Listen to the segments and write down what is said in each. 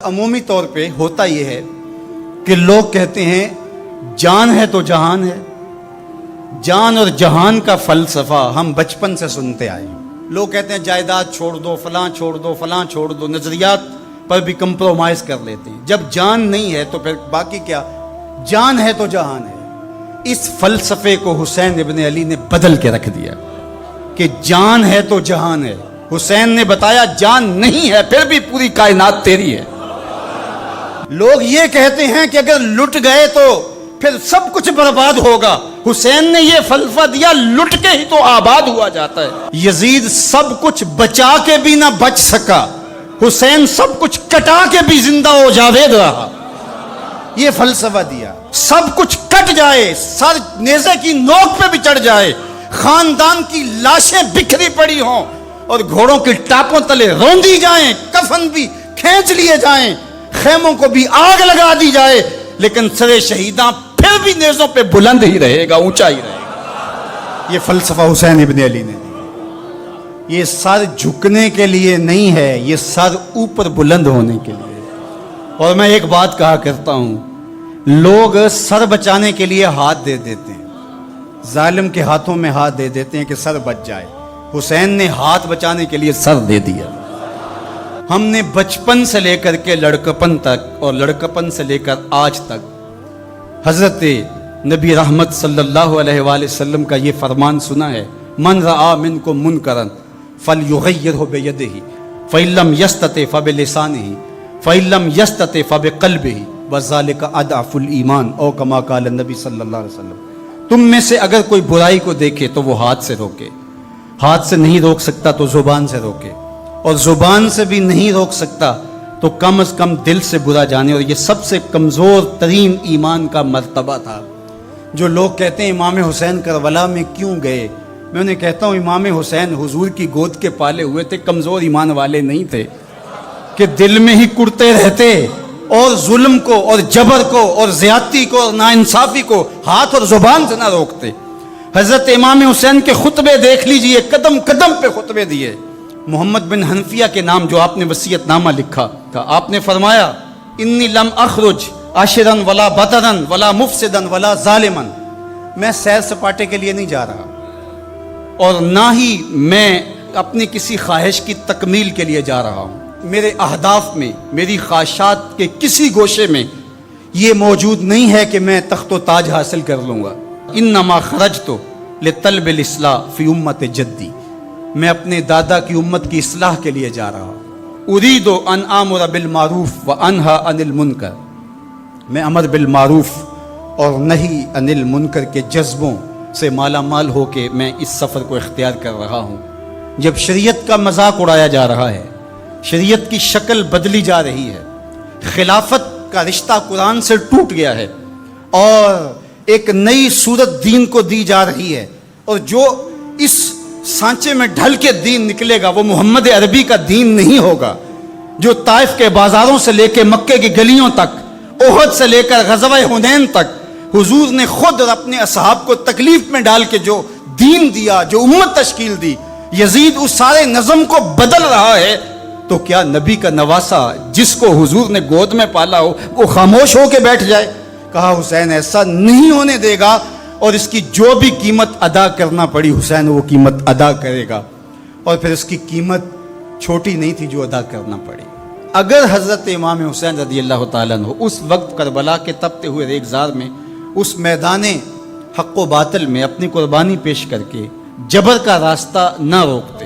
عمومی طور پہ ہوتا یہ ہے کہ لوگ کہتے ہیں جان ہے تو جہان ہے. جان اور جہان کا فلسفہ ہم بچپن سے سنتے آئے ہیں. لوگ کہتے ہیں جائیداد چھوڑ دو، فلاں چھوڑ دو، فلاں چھوڑ دو، نظریات پر بھی کمپرومائز کر لیتے ہیں. جب جان نہیں ہے تو پھر باقی کیا؟ جان ہے تو جہان ہے. اس فلسفے کو حسین ابن علی نے بدل کے رکھ دیا کہ جان ہے تو جہان ہے. حسین نے بتایا جان نہیں ہے پھر بھی پوری کائنات تیری ہے. لوگ یہ کہتے ہیں کہ اگر لٹ گئے تو پھر سب کچھ برباد ہوگا. حسین نے یہ فلسفہ دیا لٹ کے ہی تو آباد ہوا جاتا ہے. یزید سب کچھ بچا کے بھی نہ بچ سکا، حسین سب کچھ کٹا کے بھی زندہ و جاوید رہا. یہ فلسفہ دیا سب کچھ کٹ جائے، سر نیزے کی نوک پہ بھی چڑھ جائے، خاندان کی لاشیں بکھری پڑی ہوں اور گھوڑوں کی ٹاپوں تلے روندی جائیں، کفن بھی کھینچ لیے جائیں، خیموں کو بھی آگ لگا دی جائے، لیکن سر شہیداں پھر بھی نیزوں پہ بلند ہی رہے گا، اونچا ہی رہے گا. یہ فلسفہ حسین ابن علی نے دیا. یہ سر جھکنے کے لیے نہیں ہے، یہ سر اوپر بلند ہونے کے لیے. اور میں ایک بات کہا کرتا ہوں، لوگ سر بچانے کے لیے ہاتھ دے دیتے ہیں، ظالم کے ہاتھوں میں ہاتھ دے دیتے ہیں کہ سر بچ جائے. حسین نے ہاتھ بچانے کے لیے سر دے دیا. ہم نے بچپن سے لے کر کے لڑکپن تک اور لڑکپن سے لے کر آج تک حضرت نبی رحمت صلی اللہ علیہ وآلہ وسلم کا یہ فرمان سنا ہے، من رآ منکم منکرا فلیغیرہ بیدہ فإن لم یستطع فبلسانہ فإن لم یستطع فبقلبہ وذالک اضعف الایمان او کما قال النبی صلی اللہ علیہ وسلم. تم میں سے اگر کوئی برائی کو دیکھے تو وہ ہاتھ سے روکے، ہاتھ سے نہیں روک سکتا تو زبان سے روکے، اور زبان سے بھی نہیں روک سکتا تو کم از کم دل سے برا جانے. اور یہ سب سے کمزور ترین ایمان کا مرتبہ تھا. جو لوگ کہتے ہیں امام حسین کربلا میں کیوں گئے، میں انہیں کہتا ہوں امام حسین حضور کی گود کے پالے ہوئے تھے، کمزور ایمان والے نہیں تھے کہ دل میں ہی کڑتے رہتے اور ظلم کو اور جبر کو اور زیادتی کو اور ناانصافی کو ہاتھ اور زبان سے نہ روکتے. حضرت امام حسین کے خطبے دیکھ لیجئے، قدم قدم پہ خطبے دیے. محمد بن حنفیہ کے نام جو آپ نے وصیت نامہ لکھا تھا، آپ نے فرمایا انی لم اخرج عاشرا ولا بطرا ولا مفسدا ولا ظالما. میں سیر سپاٹے کے لیے نہیں جا رہا اور نہ ہی میں اپنی کسی خواہش کی تکمیل کے لیے جا رہا ہوں. میرے اہداف میں، میری خواہشات کے کسی گوشے میں یہ موجود نہیں ہے کہ میں تخت و تاج حاصل کر لوں گا. انما خرجت لطلب الاصلاح فی امت جدی. میں اپنے دادا کی امت کی اصلاح کے لیے جا رہا ہوں. اريد ان آمر بالمعروف وانہا عن المنکر. میں امر بالمعروف اور نہی عن المنکر کے جذبوں سے مالا مال ہو کے میں اس سفر کو اختیار کر رہا ہوں. جب شریعت کا مذاق اڑایا جا رہا ہے، شریعت کی شکل بدلی جا رہی ہے، خلافت کا رشتہ قرآن سے ٹوٹ گیا ہے اور ایک نئی صورت دین کو دی جا رہی ہے، اور جو اس سانچے میں ڈھل کے دین نکلے گا وہ محمد عربی کا دین نہیں ہوگا، جو طائف کے بازاروں سے لے کے مکے کی گلیوں تک، احد سے لے کر غزوہ حنین تک حضور نے خود اور اپنے اصحاب کو تکلیف میں ڈال کے جو دین دیا، جو امت تشکیل دی. یزید اس سارے نظم کو بدل رہا ہے، تو کیا نبی کا نواسا جس کو حضور نے گود میں پالا ہو وہ خاموش ہو کے بیٹھ جائے؟ کہا حسین ایسا نہیں ہونے دے گا، اور اس کی جو بھی قیمت ادا کرنا پڑی حسین وہ قیمت ادا کرے گا. اور پھر اس کی قیمت چھوٹی نہیں تھی جو ادا کرنا پڑی. اگر حضرت امام حسین رضی اللہ تعالیٰ عنہ اس وقت کربلا کے تپتے ہوئے ریگزار میں، اس میدان حق و باطل میں اپنی قربانی پیش کر کے جبر کا راستہ نہ روکتے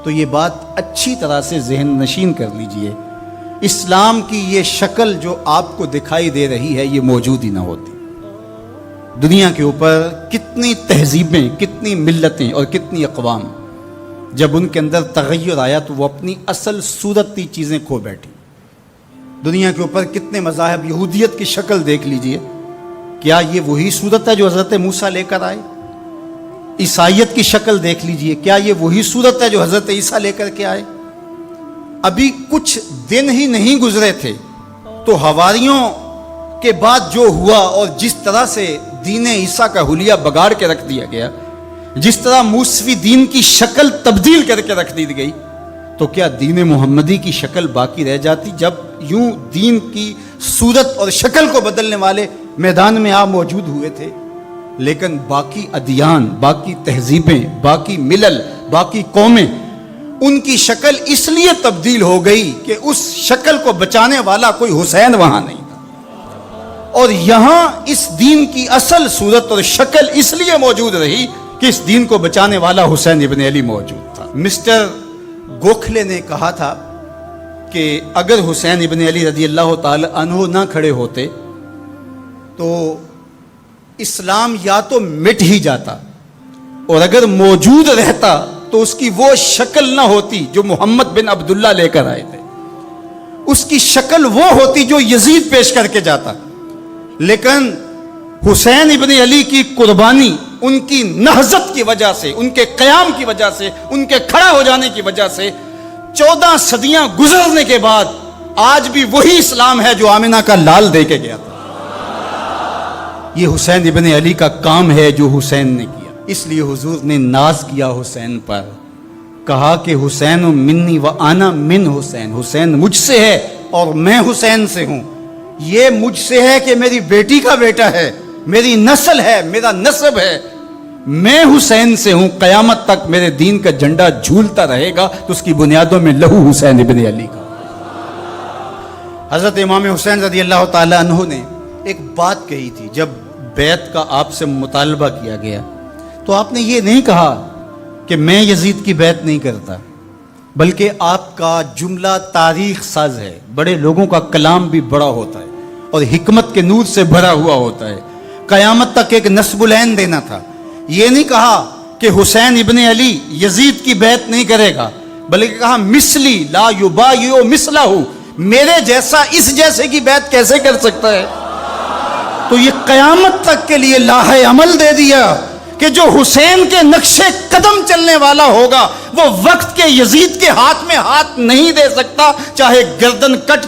تو یہ بات اچھی طرح سے ذہن نشین کر لیجئے، اسلام کی یہ شکل جو آپ کو دکھائی دے رہی ہے یہ موجود ہی نہ ہوتی. دنیا کے اوپر کتنی تہذیبیں، کتنی ملتیں اور کتنی اقوام، جب ان کے اندر تغیر آیا تو وہ اپنی اصل صورتی چیزیں کھو بیٹھی. دنیا کے اوپر کتنے مذاہب، یہودیت کی شکل دیکھ لیجئے، کیا یہ وہی صورت ہے جو حضرت موسیٰ لے کر آئے؟ عیسائیت کی شکل دیکھ لیجئے، کیا یہ وہی صورت ہے جو حضرت عیسیٰ لے کر کے آئے؟ ابھی کچھ دن ہی نہیں گزرے تھے تو حواریوں کے بعد جو ہوا اور جس طرح سے دین عیسیٰ کا حلیہ بگاڑ کے رکھ دیا گیا، جس طرح موسوی دین کی شکل تبدیل کر کے رکھ دی گئی، تو کیا دین محمدی کی شکل باقی رہ جاتی؟ جب یوں دین کی صورت اور شکل کو بدلنے والے میدان میں آپ موجود ہوئے تھے، لیکن باقی ادیان، باقی تہذیبیں، باقی ملل، باقی قومیں، ان کی شکل اس لیے تبدیل ہو گئی کہ اس شکل کو بچانے والا کوئی حسین وہاں نہیں تھا، اور یہاں اس دین کی اصل صورت اور شکل اس لیے موجود رہی کہ اس دین کو بچانے والا حسین ابن علی موجود تھا۔ مسٹر گوکھلے نے کہا تھا کہ اگر حسین ابن علی رضی اللہ تعالی عنہ نہ کھڑے ہوتے تو اسلام یا تو مٹ ہی جاتا، اور اگر موجود رہتا تو اس کی وہ شکل نہ ہوتی جو محمد بن عبداللہ لے کر آئے تھے، اس کی شکل وہ ہوتی جو یزید پیش کر کے جاتا۔ لیکن حسین ابن علی کی قربانی، ان کی نہضت کی وجہ سے، ان کے قیام کی وجہ سے، ان کے کھڑا ہو جانے کی وجہ سے 14 صدیاں گزرنے کے بعد آج بھی وہی اسلام ہے جو آمنہ کا لال دے کے گیا تھا۔ یہ حسین ابن علی کا کام ہے جو حسین نے کیا۔ اس لیے حضور نے ناز کیا حسین پر، کہا کہ حسین منی و انا من حسین، حسین مجھ سے ہے اور میں حسین سے ہوں۔ یہ مجھ سے ہے کہ میری بیٹی کا بیٹا ہے، میری نسل ہے، میرا نسب ہے، میں حسین سے ہوں، قیامت تک میرے دین کا جھنڈا جھولتا رہے گا۔ تو اس کی بنیادوں میں لہو حسین ابن علی کا۔ حضرت امام حسین رضی اللہ تعالی عنہ نے ایک بات کہی تھی جب بیعت کا آپ سے مطالبہ کیا گیا، تو آپ نے یہ نہیں کہا کہ میں یزید کی بیعت نہیں کرتا، بلکہ آپ کا جملہ تاریخ ساز ہے، بڑے لوگوں کا کلام بھی بڑا ہوتا ہے اور حکمت کے نور سے بھرا ہوا ہوتا ہے، قیامت تک ایک نسب العین دینا تھا۔ یہ نہیں کہا کہ حسین ابن علی یزید کی بیعت نہیں کرے گا، بلکہ کہا مثلی لا یبایع مثلہ، میرے جیسا اس جیسے کی بیعت کیسے کر سکتا ہے؟ تو یہ قیامت تک کے لیے لاہ عمل دے دیا کہ جو حسین کے نقشے قدم چلنے والا ہوگا وہ وقت کے یزید کے ہاتھ میں ہاتھ نہیں دے سکتا، چاہے گردن کٹ